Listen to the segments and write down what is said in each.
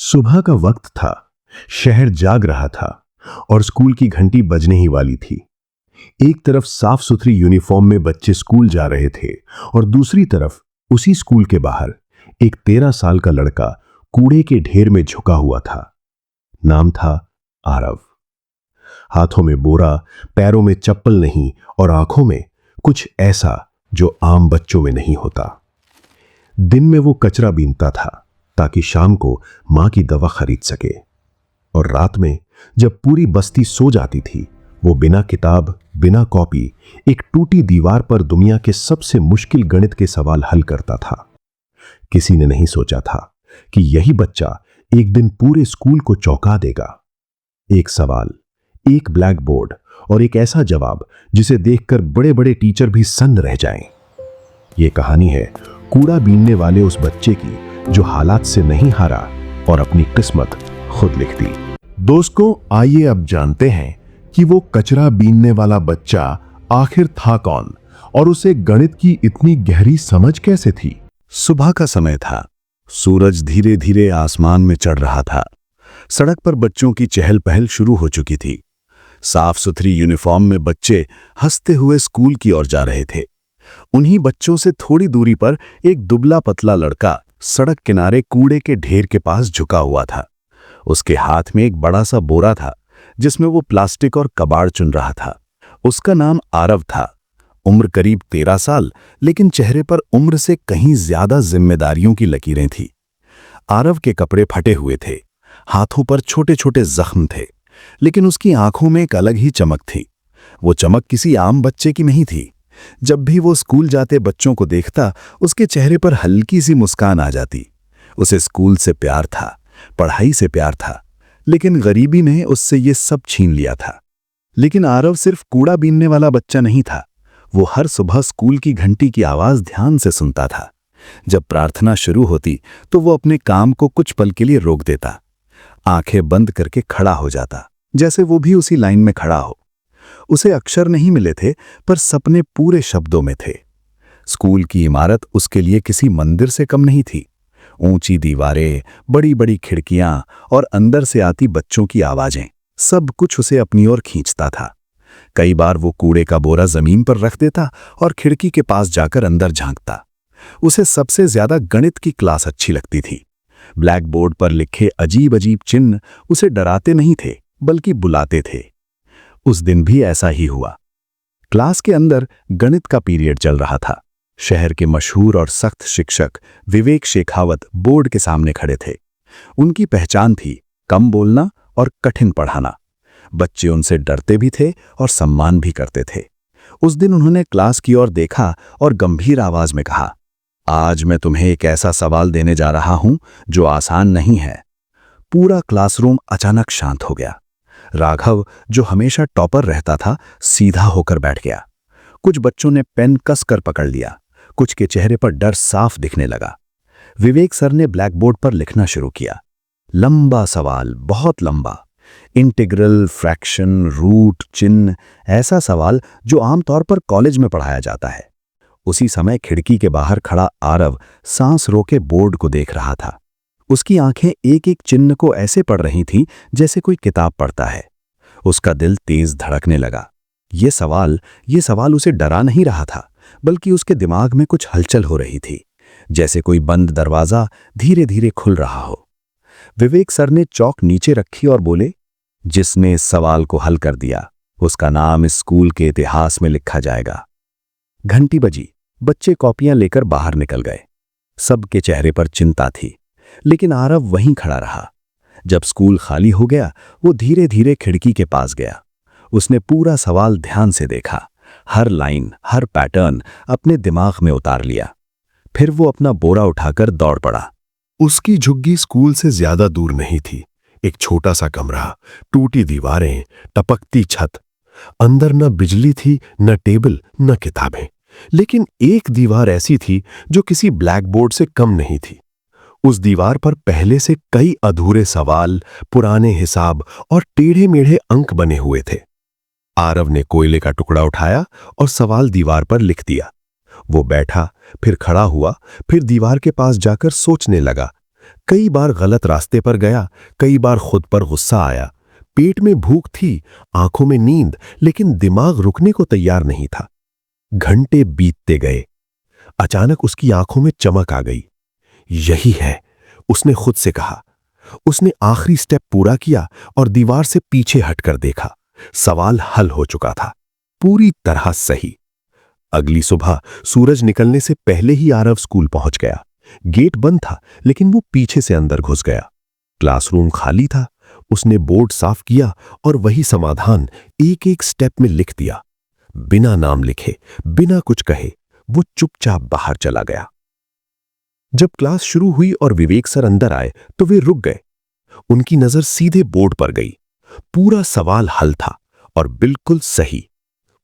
सुबह का वक्त था। शहर जाग रहा था और स्कूल की घंटी बजने ही वाली थी। एक तरफ साफ सुथरी यूनिफॉर्म में बच्चे स्कूल जा रहे थे और दूसरी तरफ उसी स्कूल के बाहर एक 13 साल का लड़का कूड़े के ढेर में झुका हुआ था। नाम था आरव। हाथों में बोरा, पैरों में चप्पल नहीं और आंखों में कुछ ऐसा जो आम बच्चों में नहीं होता। दिन में वो कचरा बीनता था ताकि शाम को मां की दवा खरीद सके, और रात में जब पूरी बस्ती सो जाती थी वो बिना किताब, बिना कॉपी, एक टूटी दीवार पर दुनिया के सबसे मुश्किल गणित के सवाल हल करता था। किसी ने नहीं सोचा था कि यही बच्चा एक दिन पूरे स्कूल को चौंका देगा। एक सवाल, एक ब्लैक बोर्ड और एक ऐसा जवाब जिसे देखकर बड़े बड़े टीचर भी सन्न रह जाएं। ये कहानी है कूड़ा बीनने वाले उस बच्चे की जो हालात से नहीं हारा और अपनी किस्मत खुद लिख दी। दोस्तों, आइए अब जानते हैं कि वो कचरा बीनने वाला बच्चा आखिर था कौन और उसे गणित की इतनी गहरी समझ कैसे थी। सुबह का समय था। सूरज धीरे धीरे आसमान में चढ़ रहा था। सड़क पर बच्चों की चहल पहल शुरू हो चुकी थी। साफ सुथरी यूनिफॉर्म में बच्चे हंसते हुए स्कूल की ओर जा रहे थे। उन्हीं बच्चों से थोड़ी दूरी पर एक दुबला पतला लड़का सड़क किनारे कूड़े के ढेर के पास झुका हुआ था। उसके हाथ में एक बड़ा सा बोरा था जिसमें वो प्लास्टिक और कबाड़ चुन रहा था। उसका नाम आरव था। उम्र करीब 13 साल, लेकिन चेहरे पर उम्र से कहीं ज्यादा जिम्मेदारियों की लकीरें थी। आरव के कपड़े फटे हुए थे, हाथों पर छोटे छोटे जख्म थे, लेकिन उसकी आंखों में एक अलग ही चमक थी। वो चमक किसी आम बच्चे की नहीं थी। जब भी वो स्कूल जाते बच्चों को देखता, उसके चेहरे पर हल्की सी मुस्कान आ जाती। उसे स्कूल से प्यार था, पढ़ाई से प्यार था, लेकिन गरीबी ने उससे ये सब छीन लिया था। लेकिन आरव सिर्फ कूड़ा बीनने वाला बच्चा नहीं था। वो हर सुबह स्कूल की घंटी की आवाज ध्यान से सुनता था। जब प्रार्थना शुरू होती तो वो अपने काम को कुछ पल के लिए रोक देता, आंखें बंद करके खड़ा हो जाता, जैसे वो भी उसी लाइन में खड़ा हो। उसे अक्षर नहीं मिले थे, पर सपने पूरे शब्दों में थे। स्कूल की इमारत उसके लिए किसी मंदिर से कम नहीं थी। ऊंची दीवारें, बड़ी बड़ी खिड़कियां और अंदर से आती बच्चों की आवाजें, सब कुछ उसे अपनी ओर खींचता था। कई बार वो कूड़े का बोरा जमीन पर रख देता और खिड़की के पास जाकर अंदर झांकता। उसे सबसे ज्यादा गणित की क्लास अच्छी लगती थी। ब्लैक बोर्ड पर लिखे अजीब अजीब चिन्ह उसे डराते नहीं थे, बल्कि बुलाते थे। उस दिन भी ऐसा ही हुआ। क्लास के अंदर गणित का पीरियड चल रहा था। शहर के मशहूर और सख्त शिक्षक विवेक शेखावत बोर्ड के सामने खड़े थे। उनकी पहचान थी कम बोलना और कठिन पढ़ाना। बच्चे उनसे डरते भी थे और सम्मान भी करते थे। उस दिन उन्होंने क्लास की ओर देखा और गंभीर आवाज में कहा, आज मैं तुम्हें एक ऐसा सवाल देने जा रहा हूं जो आसान नहीं है। पूरा क्लासरूम अचानक शांत हो गया। राघव, जो हमेशा टॉपर रहता था, सीधा होकर बैठ गया। कुछ बच्चों ने पेन कसकर पकड़ लिया, कुछ के चेहरे पर डर साफ दिखने लगा। विवेक सर ने ब्लैक बोर्ड पर लिखना शुरू किया। लंबा सवाल, बहुत लंबा। इंटीग्रल, फ्रैक्शन, रूट, चिन्ह, ऐसा सवाल जो आमतौर पर कॉलेज में पढ़ाया जाता है। उसी समय खिड़की के बाहर खड़ा आरव सांस रोके बोर्ड को देख रहा था। उसकी आंखें एक एक चिन्ह को ऐसे पढ़ रही थीं जैसे कोई किताब पढ़ता है। उसका दिल तेज धड़कने लगा। ये सवाल उसे डरा नहीं रहा था, बल्कि उसके दिमाग में कुछ हलचल हो रही थी, जैसे कोई बंद दरवाजा धीरे धीरे खुल रहा हो। विवेक सर ने चौक नीचे रखी और बोले, जिसने इस सवाल को हल कर दिया उसका नाम इस स्कूल के इतिहास में लिखा जाएगा। घंटी बजी। बच्चे कॉपियां लेकर बाहर निकल गए। सबके चेहरे पर चिंता थी, लेकिन आरव वहीं खड़ा रहा। जब स्कूल खाली हो गया, वो धीरे धीरे खिड़की के पास गया। उसने पूरा सवाल ध्यान से देखा, हर लाइन, हर पैटर्न अपने दिमाग में उतार लिया। फिर वो अपना बोरा उठाकर दौड़ पड़ा। उसकी झुग्गी स्कूल से ज्यादा दूर नहीं थी। एक छोटा सा कमरा, टूटी दीवारें, टपकती छत। अंदर न बिजली थी, न टेबल, न किताबें, लेकिन एक दीवार ऐसी थी जो किसी ब्लैक बोर्ड से कम नहीं थी। उस दीवार पर पहले से कई अधूरे सवाल, पुराने हिसाब और टेढ़े मेढ़े अंक बने हुए थे। आरव ने कोयले का टुकड़ा उठाया और सवाल दीवार पर लिख दिया। वो बैठा, फिर खड़ा हुआ, फिर दीवार के पास जाकर सोचने लगा। कई बार गलत रास्ते पर गया, कई बार खुद पर गुस्सा आया। पेट में भूख थी, आंखों में नींद, लेकिन दिमाग रुकने को तैयार नहीं था। घंटे बीतते गए। अचानक उसकी आंखों में चमक आ गई। यही है, उसने खुद से कहा। उसने आखिरी स्टेप पूरा किया और दीवार से पीछे हटकर देखा। सवाल हल हो चुका था, पूरी तरह सही। अगली सुबह सूरज निकलने से पहले ही आरव स्कूल पहुंच गया। गेट बंद था, लेकिन वो पीछे से अंदर घुस गया। क्लासरूम खाली था। उसने बोर्ड साफ किया और वही समाधान एक एक स्टेप में लिख दिया। बिना नाम लिखे, बिना कुछ कहे, वो चुपचाप बाहर चला गया। जब क्लास शुरू हुई और विवेक सर अंदर आए तो वे रुक गए। उनकी नजर सीधे बोर्ड पर गई। पूरा सवाल हल था और बिल्कुल सही।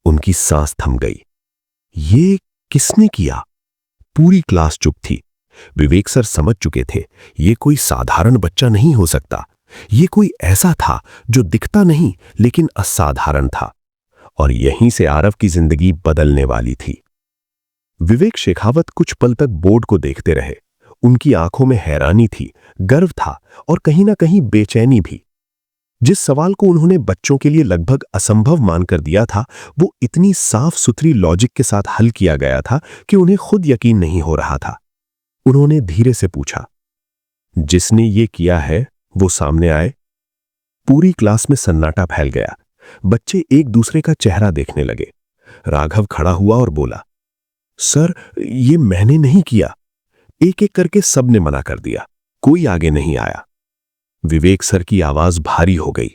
उनकी सांस थम गई। ये किसने किया? पूरी क्लास चुप थी। विवेक सर समझ चुके थे, ये कोई साधारण बच्चा नहीं हो सकता। ये कोई ऐसा था जो दिखता नहीं लेकिन असाधारण था, और यहीं से आरव की जिंदगी बदलने वाली थी। विवेक शेखावत कुछ पल तक बोर्ड को देखते रहे। उनकी आंखों में हैरानी थी, गर्व था और कहीं ना कहीं बेचैनी भी। जिस सवाल को उन्होंने बच्चों के लिए लगभग असंभव मानकर दिया था, वो इतनी साफ सुथरी लॉजिक के साथ हल किया गया था कि उन्हें खुद यकीन नहीं हो रहा था। उन्होंने धीरे से पूछा, जिसने ये किया है वो सामने आए। पूरी क्लास में सन्नाटा फैल गया। बच्चे एक दूसरे का चेहरा देखने लगे। राघव खड़ा हुआ और बोला, सर, ये मैंने नहीं किया। एक एक करके सबने मना कर दिया। कोई आगे नहीं आया। विवेक सर की आवाज भारी हो गई।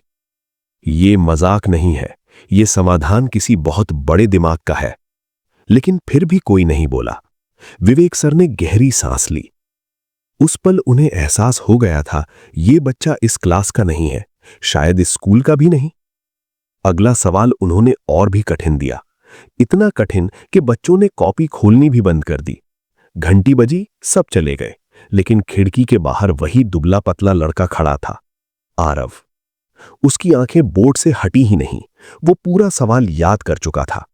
ये मजाक नहीं है, ये समाधान किसी बहुत बड़े दिमाग का है। लेकिन फिर भी कोई नहीं बोला। विवेक सर ने गहरी सांस ली। उस पल उन्हें एहसास हो गया था, ये बच्चा इस क्लास का नहीं है, शायद इस स्कूल का भी नहीं। अगला सवाल उन्होंने और भी कठिन दिया, इतना कठिन कि बच्चों ने कॉपी खोलनी भी बंद कर दी। घंटी बजी, सब चले गए, लेकिन खिड़की के बाहर वही दुबला पतला लड़का खड़ा था, आरव। उसकी आंखें बोर्ड से हटी ही नहीं। वो पूरा सवाल याद कर चुका था।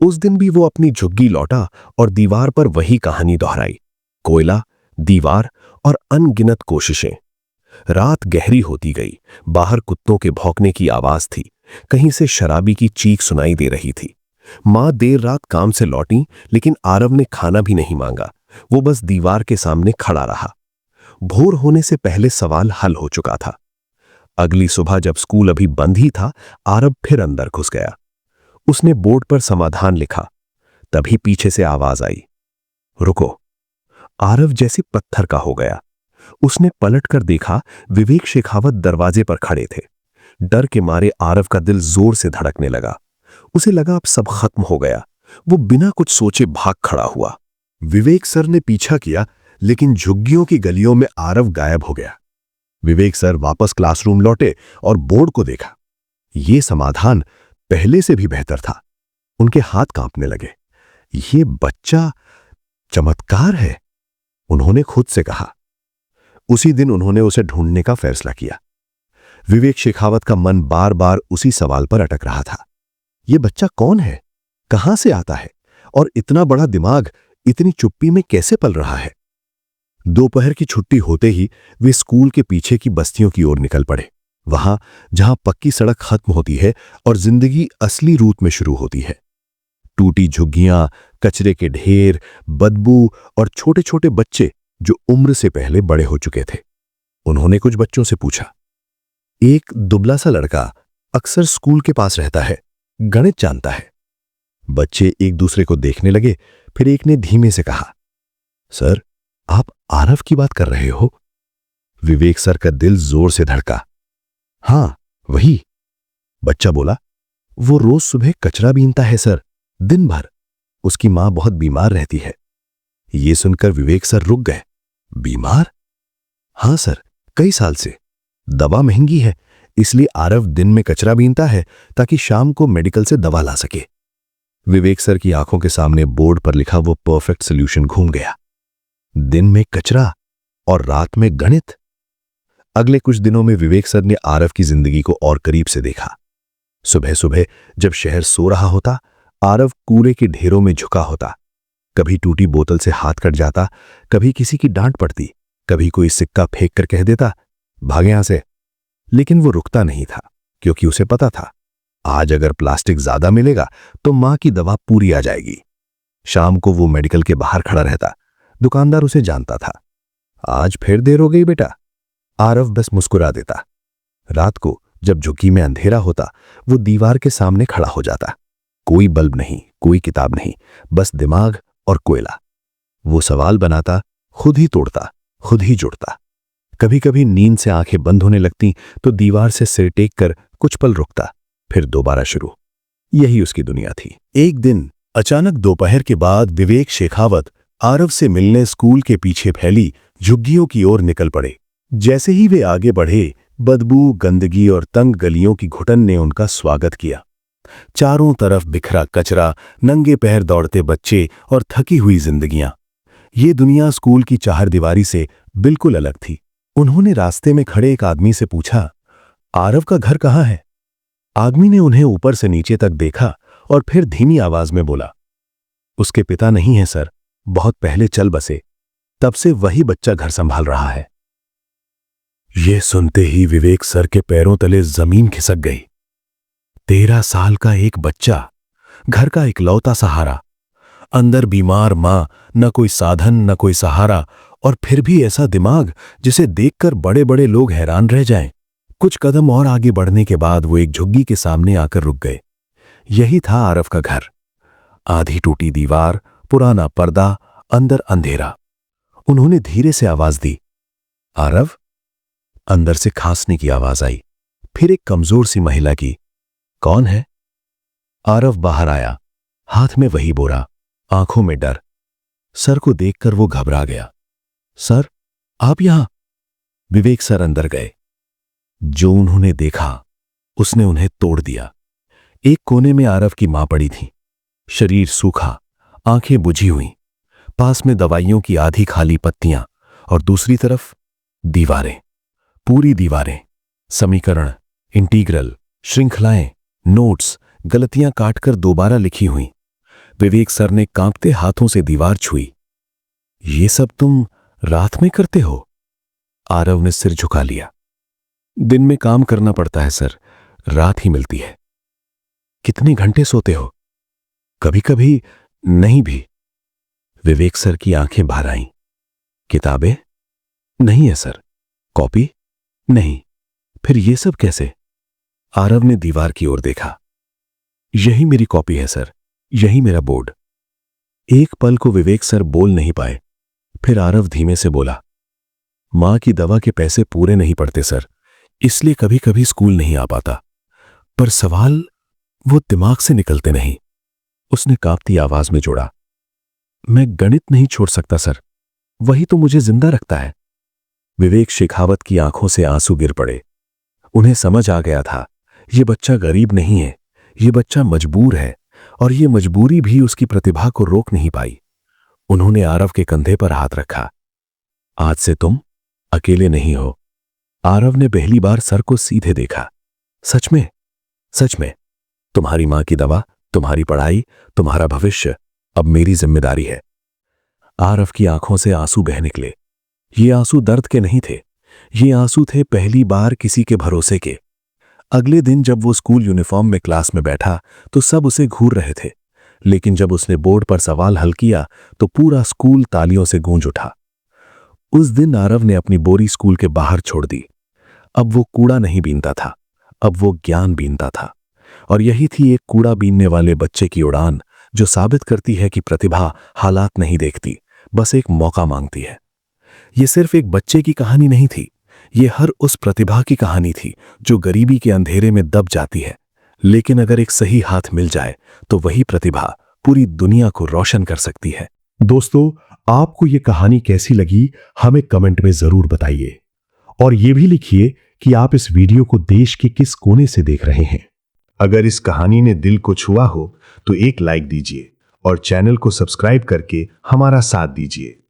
उस दिन भी वो अपनी झुग्गी लौटा और दीवार पर वही कहानी दोहराई। कोयला, दीवार और अनगिनत कोशिशें। रात गहरी होती गई। बाहर कुत्तों के भौंकने की आवाज थी। कहीं से शराबी की चीख सुनाई दे रही थी। मां देर रात काम से लौटी, लेकिन आरव ने खाना भी नहीं मांगा। वो बस दीवार के सामने खड़ा रहा। भोर होने से पहले सवाल हल हो चुका था। अगली सुबह जब स्कूल अभी बंद ही था, आरव फिर अंदर घुस गया। उसने बोर्ड पर समाधान लिखा। तभी पीछे से आवाज आई, रुको। आरव जैसे पत्थर का हो गया। उसने पलटकर देखा, विवेक शेखावत दरवाजे पर खड़े थे। डर के मारे आरव का दिल जोर से धड़कने लगा। उसे लगा अब सब खत्म हो गया। वो बिना कुछ सोचे भाग खड़ा हुआ। विवेक सर ने पीछा किया, लेकिन झुग्गियों की गलियों में आरव गायब हो गया। विवेक सर वापस क्लासरूम लौटे और बोर्ड को देखा। ये समाधान पहले से भी बेहतर था। उनके हाथ कांपने लगे। ये बच्चा चमत्कार है, उन्होंने खुद से कहा। उसी दिन उन्होंने उसे ढूंढने का फैसला किया। विवेक शेखावत का मन बार बार उसी सवाल पर अटक रहा था। यह बच्चा कौन है, कहां से आता है, और इतना बड़ा दिमाग इतनी चुप्पी में कैसे पल रहा है? दोपहर की छुट्टी होते ही वे स्कूल के पीछे की बस्तियों की ओर निकल पड़े। वहां जहां पक्की सड़क खत्म होती है और जिंदगी असली रूट में शुरू होती है। टूटी झुग्गियां, कचरे के ढेर, बदबू और छोटे छोटे बच्चे जो उम्र से पहले बड़े हो चुके थे। उन्होंने कुछ बच्चों से पूछा। एक दुबला सा लड़का अक्सर स्कूल के पास रहता है, गणित जानता है। बच्चे एक दूसरे को देखने लगे। फिर एक ने धीमे से कहा, सर, आप आरव की बात कर रहे हो? विवेक सर का दिल जोर से धड़का। हां, वही। बच्चा बोला, वो रोज सुबह कचरा बीनता है सर, दिन भर। उसकी मां बहुत बीमार रहती है। ये सुनकर विवेक सर रुक गए। बीमार? हां सर, कई साल से। दवा महंगी है, इसलिए आरव दिन में कचरा बीनता है ताकि शाम को मेडिकल से दवा ला सके। विवेक सर की आंखों के सामने बोर्ड पर लिखा वो परफेक्ट सॉल्यूशन घूम गया। दिन में कचरा और रात में गणित। अगले कुछ दिनों में विवेक सर ने आरव की जिंदगी को और करीब से देखा। सुबह सुबह जब शहर सो रहा होता, आरव कूड़े के ढेरों में झुका होता। कभी टूटी बोतल से हाथ कट जाता, कभी किसी की डांट पड़ती, कभी कोई सिक्का फेंक कर कह देता, भाग यहां से। लेकिन वो रुकता नहीं था, क्योंकि उसे पता था आज अगर प्लास्टिक ज्यादा मिलेगा तो मां की दवा पूरी आ जाएगी। शाम को वो मेडिकल के बाहर खड़ा रहता। दुकानदार उसे जानता था। आज फिर देर हो गई बेटा। आरव बस मुस्कुरा देता। रात को जब झुग्गी में अंधेरा होता, वो दीवार के सामने खड़ा हो जाता। कोई बल्ब नहीं, कोई किताब नहीं, बस दिमाग और कोयला। वो सवाल बनाता, खुद ही तोड़ता, खुद ही जुड़ता। कभी कभी नींद से आंखें बंद होने लगती तो दीवार से सिर टेक कर कुछ पल रुकता, फिर दोबारा शुरू। यही उसकी दुनिया थी। एक दिन अचानक दोपहर के बाद विवेक शेखावत आरव से मिलने स्कूल के पीछे फैली झुग्गियों की ओर निकल पड़े। जैसे ही वे आगे बढ़े, बदबू, गंदगी और तंग गलियों की घुटन ने उनका स्वागत किया। चारों तरफ बिखरा कचरा, नंगे पैर दौड़ते बच्चे और थकी हुई जिंदगियां। ये दुनिया स्कूल की चारदीवारी से बिल्कुल अलग थी। उन्होंने रास्ते में खड़े एक आदमी से पूछा, आरव का घर कहाँ है? आदमी ने उन्हें ऊपर से नीचे तक देखा और फिर धीमी आवाज में बोला, उसके पिता नहीं है सर, बहुत पहले चल बसे, तब से वही बच्चा घर संभाल रहा है। यह सुनते ही विवेक सर के पैरों तले जमीन खिसक गई। 13 साल का एक बच्चा, घर का इकलौता सहारा, अंदर बीमार मां, न कोई साधन न कोई सहारा, और फिर भी ऐसा दिमाग जिसे देखकर बड़े बड़े लोग हैरान रह जाएं। कुछ कदम और आगे बढ़ने के बाद वो एक झुग्गी के सामने आकर रुक गए। यही था आरव का घर। आधी टूटी दीवार, पुराना पर्दा, अंदर अंधेरा। उन्होंने धीरे से आवाज दी, आरव। अंदर से खांसने की आवाज आई, फिर एक कमजोर सी महिला की, कौन है? आरव बाहर आया, हाथ में वही बोरा, आंखों में डर। सर को देखकर वो घबरा गया। सर, आप यहां? विवेक सर अंदर गए। जो उन्होंने देखा उसने उन्हें तोड़ दिया। एक कोने में आरव की मां पड़ी थी, शरीर सूखा, आंखें बुझी हुई, पास में दवाइयों की आधी खाली पत्तियां, और दूसरी तरफ दीवारें, पूरी दीवारें, समीकरण, इंटीग्रल, श्रृंखलाएं, नोट्स, गलतियां काटकर दोबारा लिखी हुई। विवेक सर ने कांपते हाथों से दीवार छुई। ये सब तुम रात में करते हो? आरव ने सिर झुका लिया। दिन में काम करना पड़ता है सर, रात ही मिलती है। कितने घंटे सोते हो? कभी कभी नहीं भी। विवेक सर की आंखें बाहर आईं। किताबें? नहीं है सर। कॉपी? नहीं। फिर ये सब कैसे? आरव ने दीवार की ओर देखा। यही मेरी कॉपी है सर, यही मेरा बोर्ड। एक पल को विवेक सर बोल नहीं पाए। फिर आरव धीमे से बोला, मां की दवा के पैसे पूरे नहीं पड़ते सर, इसलिए कभी कभी स्कूल नहीं आ पाता। पर सवाल वो दिमाग से निकलते नहीं। उसने कांपती आवाज में जोड़ा, मैं गणित नहीं छोड़ सकता सर, वही तो मुझे जिंदा रखता है। विवेक शेखावत की आंखों से आंसू गिर पड़े। उन्हें समझ आ गया था, ये बच्चा गरीब नहीं है, ये बच्चा मजबूर है, और ये मजबूरी भी उसकी प्रतिभा को रोक नहीं पाई। उन्होंने आरव के कंधे पर हाथ रखा। आज से तुम अकेले नहीं हो। आरव ने पहली बार सर को सीधे देखा। सच में, सच में, तुम्हारी मां की दवा, तुम्हारी पढ़ाई, तुम्हारा भविष्य अब मेरी जिम्मेदारी है। आरव की आंखों से आंसू बह निकले। ये आंसू दर्द के नहीं थे, ये आंसू थे पहली बार किसी के भरोसे के। अगले दिन जब वो स्कूल यूनिफॉर्म में क्लास में बैठा तो सब उसे घूर रहे थे, लेकिन जब उसने बोर्ड पर सवाल हल किया तो पूरा स्कूल तालियों से गूंज उठा। उस दिन आरव ने अपनी बोरी स्कूल के बाहर छोड़ दी। अब वो कूड़ा नहीं बीनता था, अब वो ज्ञान बीनता था। और यही थी एक कूड़ा बीनने वाले बच्चे की उड़ान, जो साबित करती है कि प्रतिभा हालात नहीं देखती, बस एक मौका मांगती है। ये सिर्फ एक बच्चे की कहानी नहीं थी, ये हर उस प्रतिभा की कहानी थी जो गरीबी के अंधेरे में दब जाती है, लेकिन अगर एक सही हाथ मिल जाए तो वही प्रतिभा पूरी दुनिया को रोशन कर सकती है। दोस्तों, आपको ये कहानी कैसी लगी हमें कमेंट में जरूर बताइए, और ये भी लिखिए कि आप इस वीडियो को देश के किस कोने से देख रहे हैं। अगर इस कहानी ने दिल को छुआ हो तो एक लाइक दीजिए और चैनल को सब्सक्राइब करके हमारा साथ दीजिए।